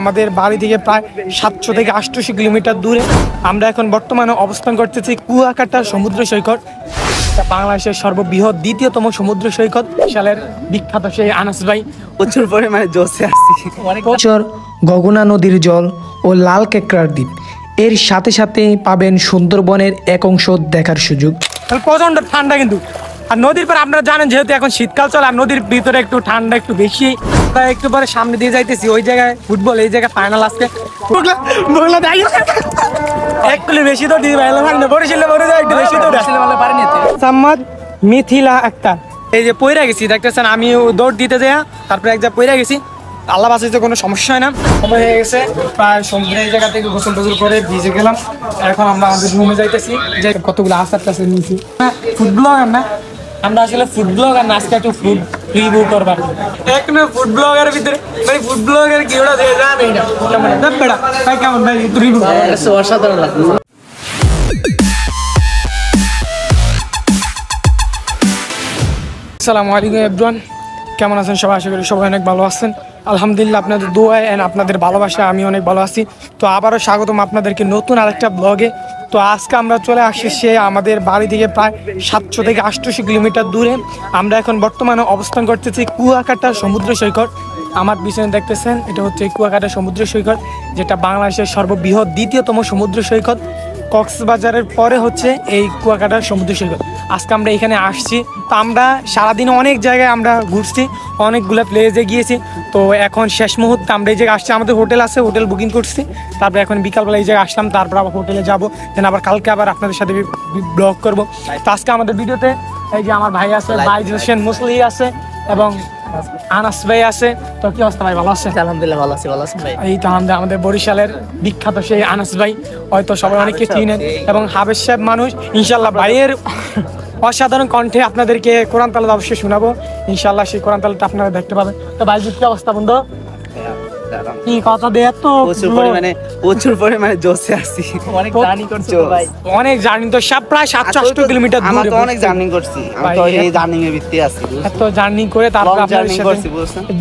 আমাদের বাড়ি থেকে প্রায় 700 থেকে 800 কিলোমিটার দূরে আমরা এখন বর্তমানে অবস্থান করতেছি কুয়াকাটা সমুদ্র সৈকত। বাংলাদেশের সর্ববৃহৎ দ্বিতীয়তম সমুদ্র সৈকত। সালের বিখ্যাত সেই আনাস ভাই প্রচুর পরিমাণে জোশে আসছি। গগনা নদীর জল ও লাল কেকড়ার দ্বীপ, এর সাথে সাথে পাবেন সুন্দরবনের এক অংশ দেখার সুযোগ। প্রচন্ড ঠান্ডা কিন্তু, আর নদীর পর আপনারা জানেন যেহেতু এখন শীতকাল চলে, আর নদীর ভিতরে একটু ঠান্ডা একটু বেশি। একটু পরে সামনে দিয়ে যাইতেছি ওই জায়গায় ফুটবল, এই জায়গায় ফাইনাল আজকে একটু বেশি তো একটু বেশি তো সাম্মাদ মিথিলা আক্তার। এই যে পইরা গেছি দেখতেছেন, আমি দৌড় দিতে যাই তারপরে এক জায়গায় পইরা গেছি, আল্লাহ বাঁচাইতে কোনো সমস্যা হয় না। সময় হয়ে গেছে প্রায় সমুদ্রের এই জায়গা থেকে গোসল টোসল করে ভিজে গেলাম। এখন আমরা আমাদের রুমে যাইতেছি, যে কতগুলো আচার টাচার নিয়েছি। ফুড ব্লগার না আমরা, আসলে ফুড ব্লগার না, আজকে একটু ফুড রিভিউ করবার। এক না ফুড ব্লগারের ভিতরে ভাই, ফুড ব্লগার কি ওটা দিয়ে যাবে না কেমন বেড়া ভাই, কেমন ভাই রিভিউ অসাধারণ লাগছে। আসসালামু আলাইকুম এভরিওয়ান, কেমন আছেন সবাই? আশা করি সবাই অনেক ভালো আছেন। আলহামদুলিল্লাহ, আপনাদের দোয়ায় এন্ড আপনাদের ভালোবাসা আমি অনেক ভালো আছি। তো আবারও স্বাগতম আপনাদেরকে নতুন আরেকটা ব্লগে। তো আজকে আমরা চলে আসছি সে আমাদের বাড়ি থেকে প্রায় 700 থেকে 800 কিলোমিটার দূরে। আমরা এখন বর্তমানে অবস্থান করতেছি কুয়াকাটা সমুদ্র সৈকত। আমার পিছনে দেখতেছেন এটা হচ্ছে কুয়াকাটা সমুদ্র সৈকত, যেটা বাংলাদেশের সর্ববৃহৎ দ্বিতীয়তম সমুদ্র সৈকত। কক্সবাজারের পরে হচ্ছে এই কুয়াকাটা সমুদ্র সৈকত। আজকে আমরা এখানে আসছি। তো আমরা সারাদিনে অনেক জায়গায় আমরা ঘুরছি, অনেকগুলো প্লেসে গিয়েছি। তো এখন শেষ মুহূর্তে আমরা এই জায়গায় আসছি, আমাদের হোটেল আছে, হোটেল বুকিং করছি। তারপরে এখন বিকালবেলা এই জায়গায় আসলাম, তারপর আবার হোটেলে যাবো, দেন আবার কালকে আবার আপনাদের সাথে ব্লগ করবো। তো আজকে আমাদের ভিডিওতে এই যে আমার ভাই আছে, ভাই হোসেন মুসলি আছে এবং আনাস ভাই আছে। তো কি অবস্থা ভাই, ভালো আছে? আলহামদুলিল্লাহ ভালো আছি। ভালো আছেন ভাই? এই তো আমাদের বরিশালের বিখ্যাত সেই আনাস ভাই, হয়তো সবাই অনেক কিছু চিনেন, এবং হাবেজ সাহেব মানুষ। ইনশাল্লাহ ভাইয়ের অসাধারণ কণ্ঠে আপনাদেরকে কোরআন তালাত অবশ্যই শোনাবো। ইনশাল্লাহ সেই কোরআন তালাতটা আপনারা দেখতে পাবেন। তো ভাই কি অবস্থা বন্ধু? কি কথা দিয়ে তো প্রচুর পরিমাণে জোশে আসছি। অনেক জার্নি করছো ভাই? অনেক জার্নি তো, সব প্রায় 700 কিলোমিটার দূরে। আমরা তো অনেক জার্নি করছি, আমি তো এই জার্নিং এর ভিত্তি আছি। এত জার্নি করে তারপর আপনাদের সাথে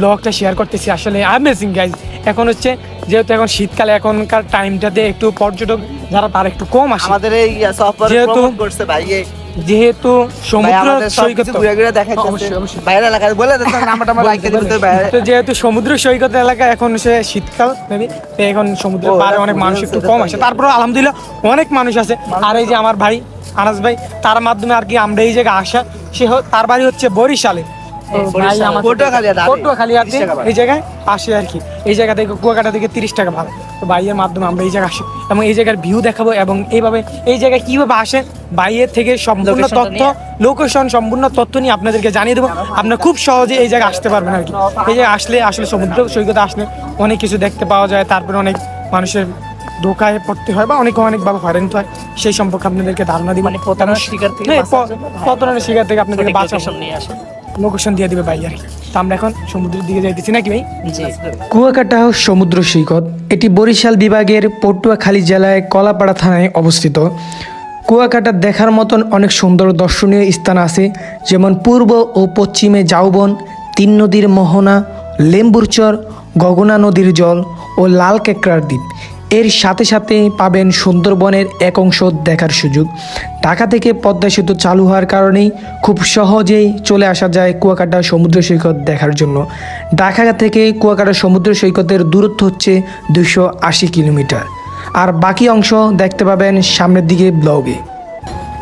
ব্লগটা শেয়ার করতেছি। আসলে অ্যামেজিং গাইস। এখন হচ্ছে যেহেতু এখন শীতকালে, এখনকার টাইমটাতে একটু পর্যটক যারা তার একটু কম আসে। আমাদের এই সফর প্রমোট করছে ভাই, যেহেতু সমুদ্র সৈকত বাইরের এলাকায় বলে যেহেতু সমুদ্র সৈকত এলাকা, এখন সে শীতকাল মেবি, এখন সমুদ্রের পাড়ে অনেক মানুষ একটু কম আসে। তারপরে আলহামদুলিল্লাহ অনেক মানুষ আছে। আর এই যে আমার ভাই আনাস ভাই, তার মাধ্যমে আর কি আমরা এই জায়গায় আসা। সে তার বাড়ি হচ্ছে বরিশালে, পটুয়াখালী আর কি, এই জায়গায় আসে আর কি। এই জায়গা থেকে কুয়াকাটা থেকে 30 টাকা ভাড়া। তো ভাইয়ের মাধ্যমে আমরা এই জায়গায় আসি এবং এই জায়গার ভিউ দেখাবো, এবং এইভাবে এই জায়গায় কিভাবে আসে ভাইয়ের থেকে সম্পূর্ণ তথ্য, লোকেশন সম্পূর্ণ তথ্য নিয়ে আপনাদেরকে জানিয়ে দেবো। আপনারা খুব সহজে এই জায়গায় আসতে পারবেন আর কি। এই জায়গায় আসলে সমুদ্র সৈকতে আসলে অনেক কিছু দেখতে পাওয়া যায়। তারপরে অনেক মানুষের ধোকায় পড়তে হয় বা অনেকভাবে হয়রানি হয়, সেই সম্পর্কে আপনাদেরকে ধারণা দিব। পতনের শিকার থেকে আপনাদেরকে বাঁচানো নিয়ে আসে, লোকেশন দিয়ে দিবে ভাই আর কি। তো আমরা এখন সমুদ্রের দিকে যাইতেছি নাকি ভাই? কুয়াকাটা সমুদ্র সৈকত এটি বরিশাল বিভাগের পটুয়াখালী জেলায় কলাপাড়া থানায় অবস্থিত। কুয়াকাটা দেখার মতন অনেক সুন্দর দর্শনীয় স্থান আছে, যেমন পূর্ব ও পশ্চিমে ঝাউবন, 3 নদীর মোহনা, লেম্বুরচর, গগনা নদীর জল ও লাল কেকড়ার দ্বীপ। এর সাথে সাথে পাবেন সুন্দরবনের এক অংশ দেখার সুযোগ। ঢাকা থেকে পদ্মা সেতু চালু হওয়ার কারণেই খুব সহজেই চলে আসা যায় কুয়াকাটা সমুদ্র সৈকত দেখার জন্য। ঢাকা থেকে কুয়াকাটা সমুদ্র সৈকতের দূরত্ব হচ্ছে 280 কিলোমিটার। আর বাকি অংশ দেখতে পাবেন সামনের দিকে ব্লগে।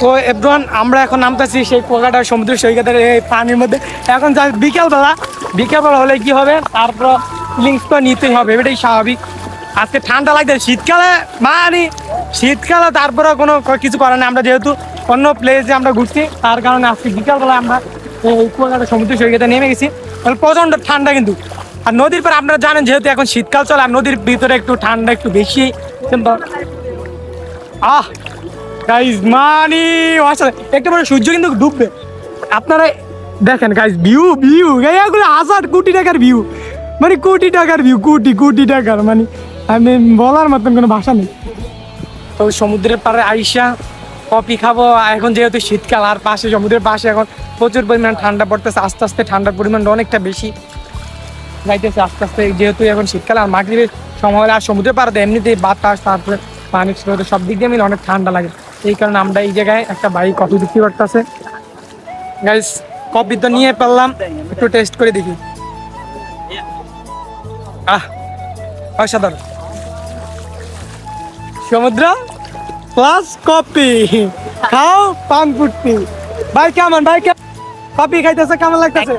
তো এভরিওয়ান, আমরা এখন নামতেছি সেই কুয়াকাটা সমুদ্র সৈকতের এই পানির মধ্যে। এখন বিকালবেলা হলে কি হবে, তারপর ফিলিংস তো নিতেই হবে, এটাই স্বাভাবিক। আজকে ঠান্ডা লাগছে, শীতকালে তারপরে কোনো কিছু করার নেই। আমরা যেহেতু অন্য প্লেসে আমরা ঘুরছি, তার কারণে আজকে বিকালবেলা আমরা এই কুয়াকাটা সমুদ্র সৈকতে নেমে গেছি। প্রচণ্ড ঠান্ডা কিন্তু, আর নদীর পর আপনারা জানেন যেহেতু এখন শীতকাল চলে, আর নদীর ভিতরে একটু ঠান্ডা একটু বেশি। কিন্তু গাইজ একটু পরে সূর্য কিন্তু ডুববে। আপনারা দেখেন গাইজ, ভিউ এগুলো 1000 কোটি টাকার ভিউ, মানে কোটি টাকার ভিউ, কোটি টাকার, মানে আমি বলার মতন কোনো ভাষা নেই। তো সমুদ্রের পাড়ে আইসা কফি খাবো। এখন যেহেতু শীতকাল, আর পাশে সমুদ্রের পাশে এখন প্রচুর পরিমাণ ঠান্ডা পড়তেছে। আস্তে আস্তে ঠান্ডার পরিমাণটা অনেকটা বেশি যাইতেছে আস্তে আস্তে, যেহেতু এখন শীতকাল। আর মাগরিবের সময় হলে আর সমুদ্রের পাড়ে এমনিতেই বাতাস তারপরে পানি স্রোত সব দিক দিয়ে মিলে অনেক ঠান্ডা লাগে, এই কারণে আমরা এই জায়গায় একটা ভাই কফি বিক্রি করতেছে। গাইস কফি তো নিয়ে পেলাম, একটু টেস্ট করে দেখি। অসাধারণ, সমুদ্র প্লাস কফি, খাও পান ফুটতি। ভাই কেমন, ভাই কফি খাইতেছে কেমন লাগতেছে?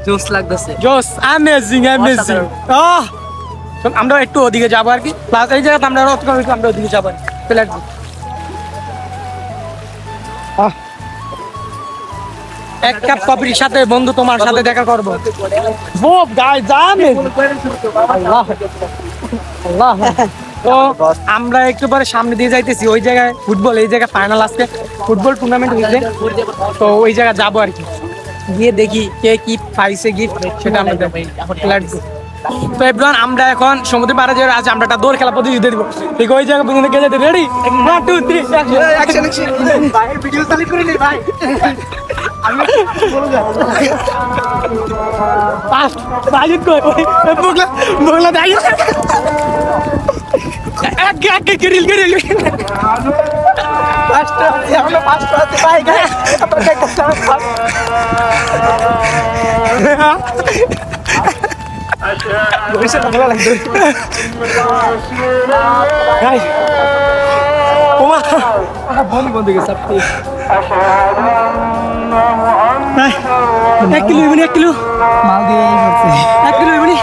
জোস লাগতেছে, জোস, অ্যামেজিং অ্যামেজিং। আমরা একটু ওদিকে যাবো আর কি, প্লাস এই জায়গাতে আমরা আমরা ওদিকে যাবো প্লেট। এক কাপ কফির সাথে বন্ধু তোমার সাথে দেখা করবো। তো আমরা একটু পরে সামনে দিয়ে যাইতেছি, ওই জায়গায় ফুটবল, এই জায়গায় ফাইনাল আজকে ফুটবল টুর্নামেন্ট হয়েছে, তো ওই জায়গায় যাবো আর কি, গিয়ে দেখি কে কি পাইছে গিফট সেটা আমরা দেখবো। তো এভরিওয়ান আমরা এখন সমুদ্র পাড়ে যে আছে, আমরা একটা দৌড় খেলা প্রতিযোগিতা দিব, ঠিক ওই জায়গা পর্যন্ত গেলে রেডি 1 2 3 অ্যাকশন ভাই ভিডিও চালু করে নি ভাই। ফাস্ট বাজিত কই বগলা দাই এক গরিল ফাস্ট আমরা ফাস্ট হতে পাই গাইস, আপনারা কষ্ট বসে ভালো লাগছে গাইস। ওমা বন্ধ বন্ধ গেছে আপনি 1 কিলো মানে 1 কিলো মাল দিয়ে পড়ছে, 1 কিলো মানে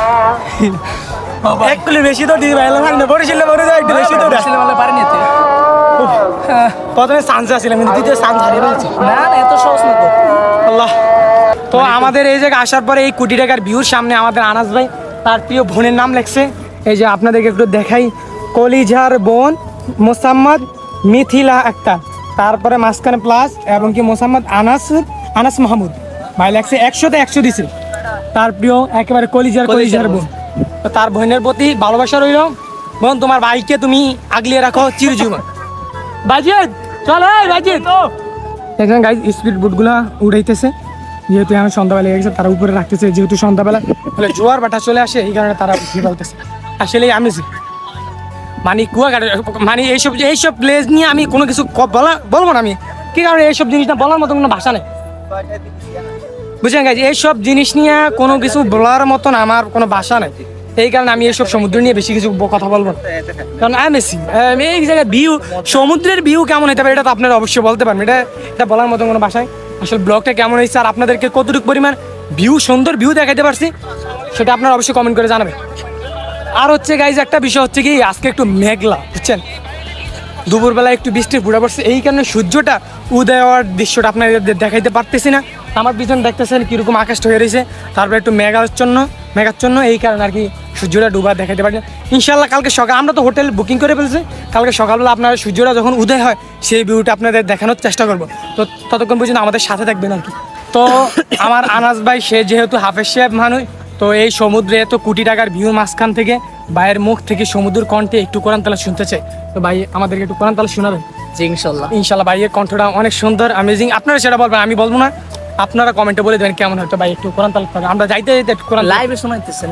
1 কিলো বেশি তো দিয়ে ভালো লাগে না, বড় ছিল বড় যায় একটু বেশি তো ছিল ভালো পারে নিতে। প্রথমে চান্স আছিল কিন্তু দ্বিতীয় চান্স হারিয়ে ফেলছি। না না এত সহজ না তো আল্লাহ। তো আমাদের এই জায়গায় আসার পরে এই কোটি টাকার ভিউর সামনে আমাদের আনাস ভাই তার প্রিয় বোনের নাম লেখছে, এই যে আপনাদেরকে একটু দেখাই, কলিজার বোন মোসাম্মদ মিথিলা আক্তার, তারপরে মাঝখানে প্লাস এবং কি মোসাম্মদ আনাস মাহমুদ ভাই লেখছে 100তে 100 দিছে, তার প্রিয় একেবারে কলিজার বোন। তো তার বোনের প্রতি ভালোবাসা রইল, বোন তোমার ভাইকে তুমি আগলিয়ে রাখো চিরজীবন। বাজিদ চলো বাজিদ, দেখেন গাইজ স্পিড বোটগুলা উড়াইতেছে, যেহেতু এখন সন্ধ্যাবেলা গেছে তারা উপরে রাখতেছে, যেহেতু সন্ধ্যাবেলা বলে জোয়ার বাটা চলে আসে এই কারণে তারা উঠে ফেলতেছে। আসলে আমি মানে কুয়াকাটা মানে এইসব প্লেস নিয়ে আমি কোনো কিছু বলবো না, আমি কি কারণে এইসব জিনিস না বলার মতো কোনো ভাষা নেই, বুঝলেন গাইজ, এইসব জিনিস নিয়ে কোনো কিছু বলার মতন আমার কোনো ভাষা নেই, এই কারণে আমি এইসব সমুদ্র নিয়ে বেশি কিছু কথা বলবো না, কারণ এই জায়গায় ভিউ, সমুদ্রের ভিউ কেমন হতে পারে এটা তো আপনারা অবশ্যই বলতে পারবেন, এটা বলার মতো কোনো ভাষায়। আসলে ব্লগটা কেমন হয়েছে আর আপনাদেরকে কতটুকু পরিমাণ সুন্দর ভিউ দেখাতে পারছি সেটা আপনারা অবশ্যই কমেন্ট করে জানাবেন। আর হচ্ছে গাইজ একটা বিষয় হচ্ছে কি, আজকে একটু মেঘলা বুঝছেন, দুপুরবেলা একটু বৃষ্টির পুরা পড়ছে, এই কারণে সূর্যটা উদয় হওয়ার দৃশ্যটা আপনাদের দেখাইতে পারতেছি না। আমার পিছনে দেখতেছেন কিরকম আকাশটা হয়ে রয়েছে, তারপরে একটু মেঘাচ্ছন্ন এই কারণে আর কি সূর্যটা ডুবা দেখাইতে পারি। ইনশাল্লাহ কালকে সকাল আমরা তো হোটেল বুকিং করে ফেলছি, কালকে সকালবেলা আপনার সূর্যটা যখন উদয় হয় সেই ভিউটা আপনাদের দেখানোর চেষ্টা করবো, তো ততক্ষণ পর্যন্ত আমাদের সাথে থাকবেন আর কি। তো আমার আনাস ভাই সে যেহেতু হাফেজ সাহেব মানুষ, তো এই সমুদ্রে এত কোটি টাকার ভিউ মাঝখান থেকে ভাইয়ের মুখ থেকে সমুদ্রের কণ্ঠে একটু কোরআন তালা শুনতে চাই, তো ভাই আমাদেরকে একটু কোরআন তালা শোনাবেন? ইনশাল্লাহ ভাইয়ের কণ্ঠটা অনেক সুন্দর অ্যামেজিং, আপনারা সেটা বলবেন আমি বলবো না, আপনারা কমেন্টে বলে দেবেন কেমন হয়তো ভাই একটু কোরআন তালা আমরা যাইতে কোরআন লাইভে শোনাইতেছেন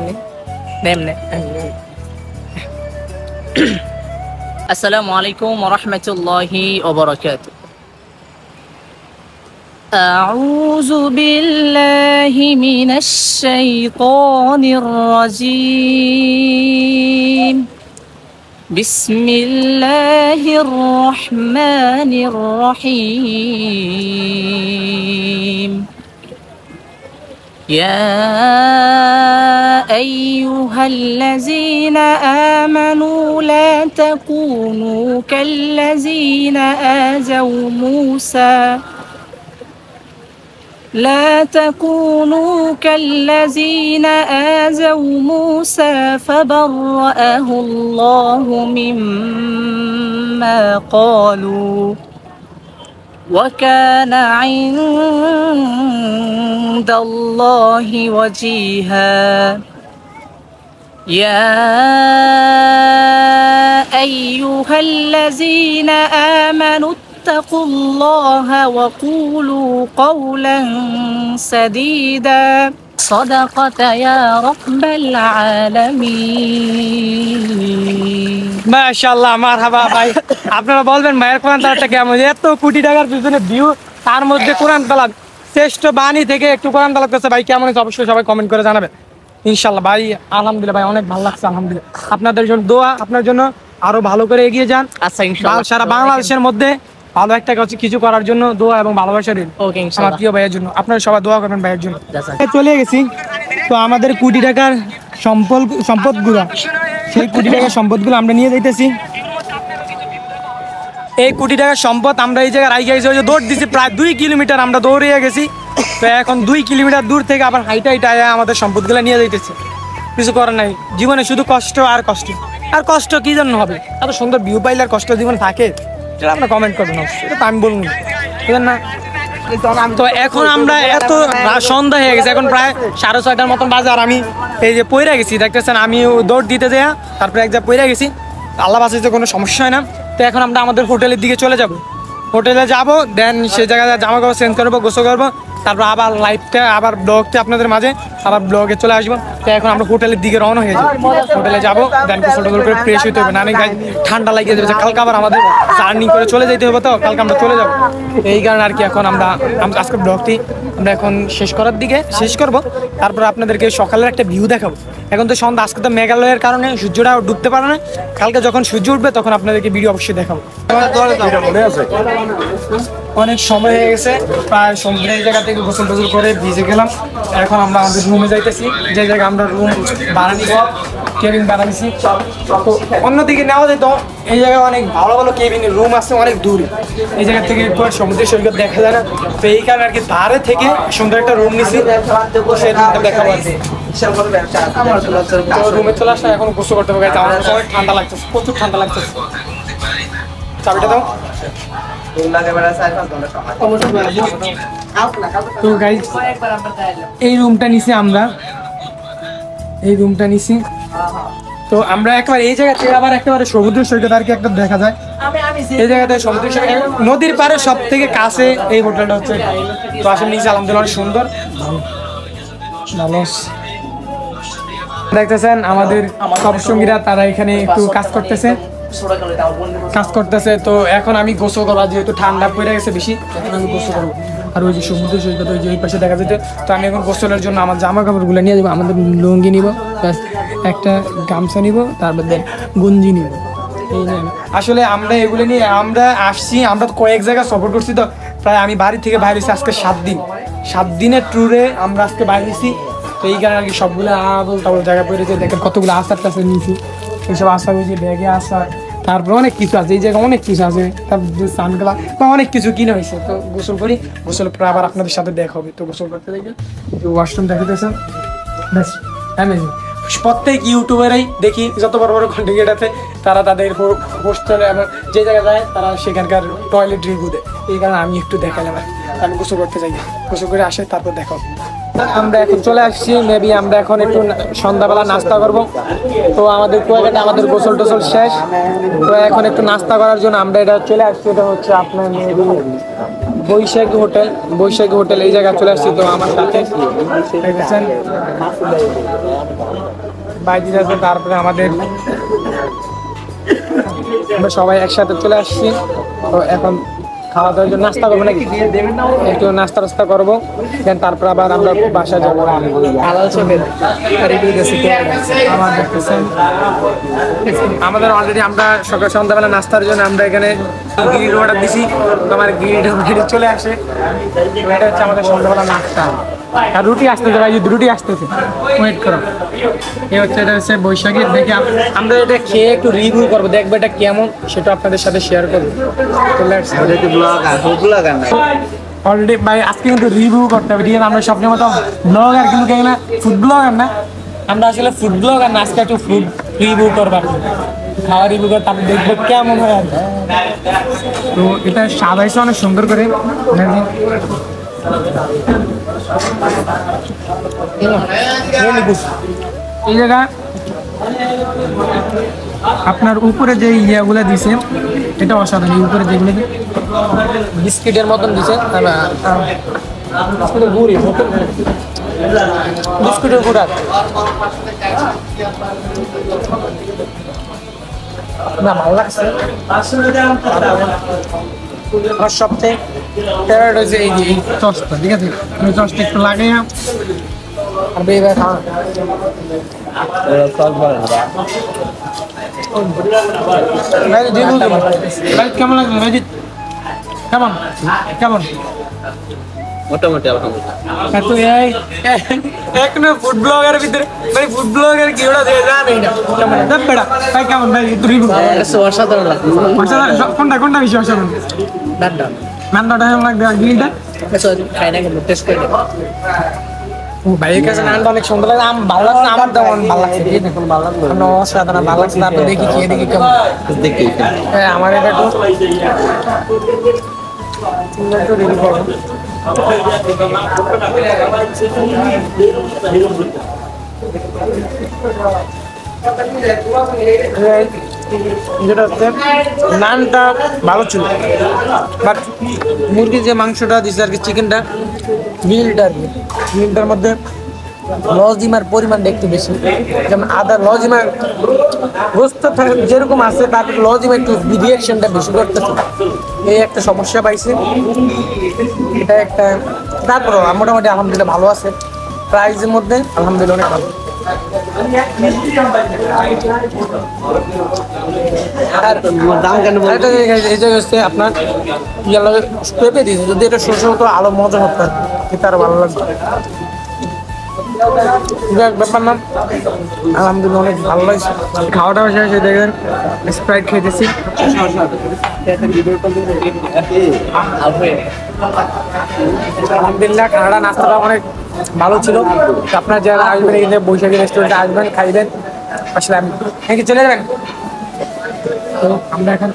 আসসালামু আলাইকুম ওয়া রাহমাতুল্লাহি ওয়া বারাকাতুহু। আউযু বিল্লাহি মিনাশ শাইতানির রাজীম। বিসমিল্লাহির রহমানির রহিম। يا أيها الذين آمنوا لا تكونوا كالذين آذوا موسى فبرأه الله مما قالوا وكان عند الله وجيها يا أيها الذين آمنوا اتقوا الله وقولوا قولا سديدا صدقت يا رب العالمين মাশাআল্লাহ মারহাবা ভাই। আপনারা বলবেন ভাইয়ের কোরআন তেলাওয়াতটা কেমন? এত কোটি টাকার পিছনে ভিউ, তার মধ্যে কোরআন তেলাওয়াত শ্রেষ্ঠ বাণী থেকে একটু কোরআন তেলাওয়াত করছে ভাই, কেমন হয়েছে অবশ্যই সবাই কমেন্ট করে জানাবেন ইনশাআল্লাহ। ভাই আলহামদুলিল্লাহ ভাই, অনেক ভালো লাগছে আলহামদুলিল্লাহ। আপনাদের জন্য দোয়া, আপনার জন্য আরো ভালো করে এগিয়ে যান। আচ্ছা ইনশাআল্লাহ সারা বাংলাদেশের মধ্যে ভালো একটা কিছু করার জন্য দোয়া এবং ভালোবাসা দিন ওকে আমার ইনশাআল্লাহ। প্রিয় ভাইয়ের জন্য। আপনারা সবাই দোয়া করবেন ভাইয়ের জন্য। আচ্ছা। চলে গেছি তো আমাদের কোটি টাকার সম্পদগুলো, সেই কোটি টাকার সম্পদগুলো আমরা নিয়ে যাইতেছি। এই কোটি টাকার সম্পদ আমরা এই জায়গায় রাইখে গেছি, ওই যে দৌড় দিছি প্রায় 2 কিলোমিটার আমরা দৌড়িয়ে গেছি। তো এখন 2 কিলোমিটার দূর থেকে আবার হাইটা আমাদের সম্পদগুলো নিয়ে যাইতেছি। কিছু করার নাই, জীবনে শুধু কষ্ট আর কষ্ট। আর কষ্ট কি জন্য হবে? এত সুন্দর ভিউ পাইলে আর কষ্ট জীবন থাকে? সেটা আপনার কমেন্ট করবেন অবশ্যই, এটা তো আমি বলবো না, বুঝলেন না? তো এখন আমরা এত সন্ধ্যা হয়ে গেছে, এখন প্রায় 6:30টার মতন বাজে, আর আমি এই যে পইরা গেছি দেখতেছেন, আমি দৌড় দিতে যাই তারপরে এক জায়গায় পইরা গেছি। আল্লাহ বাঁচাইতে কোনো সমস্যা হয় না। তো এখন আমরা আমাদের হোটেলের দিকে চলে যাব, হোটেলে যাব, দেন সে জায়গায় জামা কাপড় চেঞ্জ করবো, গোসল করবো, তারপর আবার লাইভটা আবার ব্লগটা আপনাদের মাঝে আবার ব্লগে চলে আসবো। তো এখন আমরা হোটেলের দিকে রওনা হয়ে যাবো, হোটেলে যাবো, দেন গোসল টোসল করে ফ্রেশ হইতে হবে, নানি গায়ে ঠান্ডা লাগিয়ে দেবে। কালকে আবার আমাদের জার্নি করে চলে যেতে হবে, তো কালকে আমরা চলে যাবো। এই কারণে আর কি এখন আমরা আজকে ব্লগটি আমরা এখন শেষ করবো। তারপর আপনাদেরকে সকালের একটা ভিউ দেখাবো। এখন তো সন্ধ্যা, আজকে তো মেঘালয়ের কারণে সূর্যটা ডুবতে পারে না, কালকে যখন সূর্য উঠবে তখন আপনাদেরকে ভিডিও অবশ্যই দেখাবো। অনেক সময় হয়ে গেছে, প্রায় সমুদ্রের জায়গা থেকে গোসল টোসল করে ভিজে গেলাম। এখন আমরা আমাদের রুমে যাইতেছি, যে জায়গায় আমরা রুম ভাড়া নিব, কেবিন ভাড়া নিছি। তো অন্যদিকে নেওয়া যেত, এই জায়গায় অনেক ভালো ভালো কেবিনের রুম আছে, অনেক দূরে, এই জায়গা থেকে সমুদ্রের সৈকত দেখা যায় না। তো এই কারণে আর কি ধারে থেকে সুন্দর একটা রুম নিছি, সেই রুমটা দেখাবো আর কি। রুমে চলে আসলে এখন গোসল করতে হবে, আমার অনেক ঠান্ডা লাগতেছে, প্রচুর ঠান্ডা লাগতেছে। চাবিটা দাও। তো গাইস এই রুমটা নিছি আমরা, তো আমরা একবার এই জায়গা থেকে আবার একেবারে সমুদ্র সৈকত আর কি একটা দেখা যায়। এই জায়গাতে সমুদ্র সৈকত, নদীর পাড়ে সব থেকে কাছে এই হোটেলটা হচ্ছে। তো আসলে নিচে আলহামদুলিল্লাহ অনেক সুন্দর, ভালো দেখতেছেন। আমাদের সবসঙ্গীরা তারা এখানে একটু কাজ করতেছে। তো এখন আমি গোসল করবো, যেহেতু ঠান্ডা পড়ে গেছে বেশি, এখন আমি গোসল করবো। আর ওই যে সমুদ্র সৈকত ওই যে ওই পাশে দেখা যেতে। তো আমি এখন গোসলের জন্য আমার জামা কাপড়গুলো নিয়ে যাবো, আমাদের লুঙ্গি নিব, প্লাস একটা গামছা নিব, তারপর দেন গঞ্জি নিব। এই নিয়ে আসলে আমরা এগুলো নিয়ে আমরা আসছি, আমরা তো কয়েক জায়গায় সফর করছি। তো প্রায় আমি বাড়ি থেকে বাইরে হয়েছি আজকে 7 দিনের ট্যুরে আমরা আজকে বাইরে হয়েছি। তো এই কারণে আর কি সবগুলো আবল তাবল জায়গা পড়েছে। দেখেন কতগুলো আচার টাচার নিয়েছি, এইসব আচার হয়েছে ব্যাগে আচার, তারপর অনেক কিছু আছে, এই জায়গায় অনেক কিছু আছে, তারপর সানগ্লা বা অনেক কিছু কিনে হয়েছে। তো গোসল করি, গোসল পরে আবার আপনাদের সাথে দেখা হবে। তো গোসল করতে দেখে ওয়াশরুম দেখাতেছেন, ব্যাস অ্যামেজিং। প্রত্যেক ইউটিউবারই দেখি যত বড় বড় কন্টেন্ট ক্রিয়েটর আছে, তারা তাদের হোস্টেলে এবং যে জায়গায় যায় তারা সেখানকার টয়লেট রিভিউ দেয়। এই কারণে আমি একটু দেখালাম, আমি গোসল করতে যাই, গোসল করে আসে তারপর দেখা হবে। আমরা এখন চলে আসছি, মেবি আমরা এখন একটু সন্ধ্যাবেলা নাস্তা করব। তো আমাদের কুয়াকাটা আমাদের গোসল টোসল শেষ, তো এখন একটু নাস্তা করার জন্য আমরা এটা চলে আসছি। এটা হচ্ছে আপনার বৈশাখী হোটেল, এই জায়গায় চলে আসছি। তো আমার সাথে দেখেছেন বাইরে আছে, তারপরে আমরা সবাই একসাথে চলে আসছি। তো এখন খাওয়া দাওয়ার জন্য নাস্তা করবো নাকি, একটু নাস্তা করবো, দেন তারপর আবার আমরা বাসা যাবো। আমাদের অলরেডি আমরা সকাল সন্ধ্যাবেলা নাস্তার জন্য আমরা এখানে গিরির অর্ডার দিছি। আমার গিরিটা চলে আসে, এটা হচ্ছে আমাদের সন্ধ্যাবেলা নাস্তা। আর রুটি আসতেছে ভাই, রুটি আসতেছে, ওয়েট করো। এই হচ্ছে, এটা হচ্ছে বৈশাখীর। দেখে আমরা এটা খেয়ে একটু রিভিউ করবো, দেখবো এটা কেমন, সেটা আপনাদের সাথে শেয়ার করবো। অলরেডি ভাই আজকে কিন্তু রিভিউ করতে হবে, ঠিক আছে? আমরা সবসময় মতো ব্লগার কিন্তু কেন না, ফুড ব্লগার না, আমরা আসলে ফুড ব্লগার না। আজকে একটু ফুড রিভিউ করবো, খাওয়া রিভিউ করে তারপর দেখবো কেমন হয়। তো এটা সাজাইছে অনেক সুন্দর করে, এই জায়গা আপনার উপরে যে ইয়াগুলো দিছে এটা অসাধারণ। উপরে যেগুলো বিস্কিটের মতন দিছে, বিস্কুটের গুড়া না ভালো লাগছে। আমার সবচেয়ে ফেভারিট হচ্ছে এই যে চসটা, ঠিক আছে? আমি চসটা একটু লাগাই আর বেয়ে খাওয়া। কেমন লাগবে রাজিত? কেমন কেমন মোটামুটি এখনো ফুড ব্লগারের ভিতরে ভাই, ফুড ব্লগার কি ওটা দিয়ে জানেই না কেমন বেড়া ভাই, কেমন ভাই তুই অসাধারণ লাগছে। কোনটা কোনটা বেশি অসাধারণ? নানটা নানটা কেমন লাগবে আর গ্রিনটা? খাই না কিন্তু টেস্ট করে দেখো। ভাইয়ের কাছে নানটা অনেক সুন্দর লাগে, ভালো লাগছে, আমার তেমন ভালো লাগছে, দেখুন ভালো লাগলো, অসাধারণ ভালো লাগছে। তারপর দেখি খেয়ে দেখি কেমন। দেখি হ্যাঁ আমার এটা একটু রেডি করবো। যেটা হচ্ছে নানটা ভালো ছিল, বাট মুরগির যে মাংসটা দিচ্ছে আর কি, চিকেনটা গ্রিলটা আর কি, গ্রিলটার মধ্যে লজিমার পরিমাণটা একটু বেশি। যেমন আদার লজিমার গোস্ত যেরকম আছে, তারপর লজিমা একটু রিয়াকশনটা বেশি করতেছে, এই একটা সমস্যা পাইছে। এটা একটা, তারপরও মোটামুটি আলহামদুলিল্লাহ ভালো আছে, প্রাইসের মধ্যে আলহামদুলিল্লাহ অনেক ভালো। আর দাম কেন আরেকটা জিনিস, এই জায়গায় হচ্ছে আপনার ইয়েলো পেঁপে দিয়েছে, যদি এটা সরষে হতো আরো মজা হতো, খেতে আরো ভালো লাগতো। ব্যাপার না, আলহামদুলিল্লাহ অনেক ভালো লাগছে। খাওয়াটা শেষ হয়ে দেখবেন স্প্রাইট খেতেছি। আলহামদুলিল্লাহ খানাটা নাস্তাটা অনেক ভালো ছিল। আপনারা যারা আসবেন এখানে বৈশাখী রেস্টুরেন্টে আসবেন, খাইবেন, আসলে আমি চলে যাবেন। তো আমরা এখন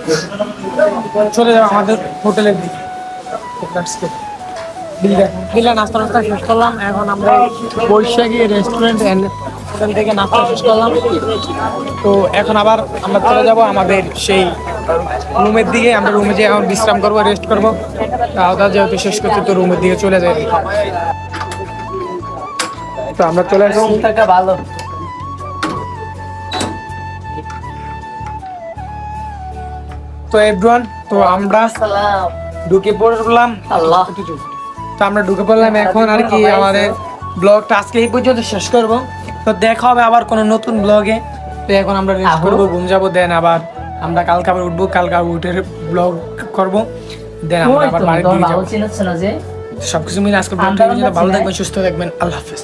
চলে যাবো আমাদের হোটেলের দিকে। বিল্লা নাস্তা শেষ করলাম, এখন আমরা বৈশাখী রেস্টুরেন্ট হোটেল থেকে নাস্তা শেষ করলাম। তো এখন আবার আমরা চলে যাব আমাদের সেই রুমের দিকে। আমরা রুমে যেয়ে এখন বিশ্রাম করবো, রেস্ট করবো। খাওয়া দাওয়া যেহেতু শেষ করছি, তো রুমের দিকে চলে যাই। তো আমরা চলে আসছি। ভালো তো এভরিওয়ান, তো আমরা ঢুকে পড়লাম। আল্লাহ, তো আমরা ঢুকে পড়লাম এখন আর কি আমাদের ব্লগটা আজকে এই পর্যন্ত শেষ করব। তো দেখা হবে আবার কোনো নতুন ব্লগে। তো এখন আমরা রেস্ট করবো, ঘুম যাবো, দেন আবার আমরা কালকে আবার উঠবো, কালকে আবার উঠে ব্লগ করবো, দেন আমরা আবার বাড়ির দিকে যাবো। সবকিছু মিলে আজকে ভালো থাকবেন, সুস্থ থাকবেন। আল্লাহ হাফেজ।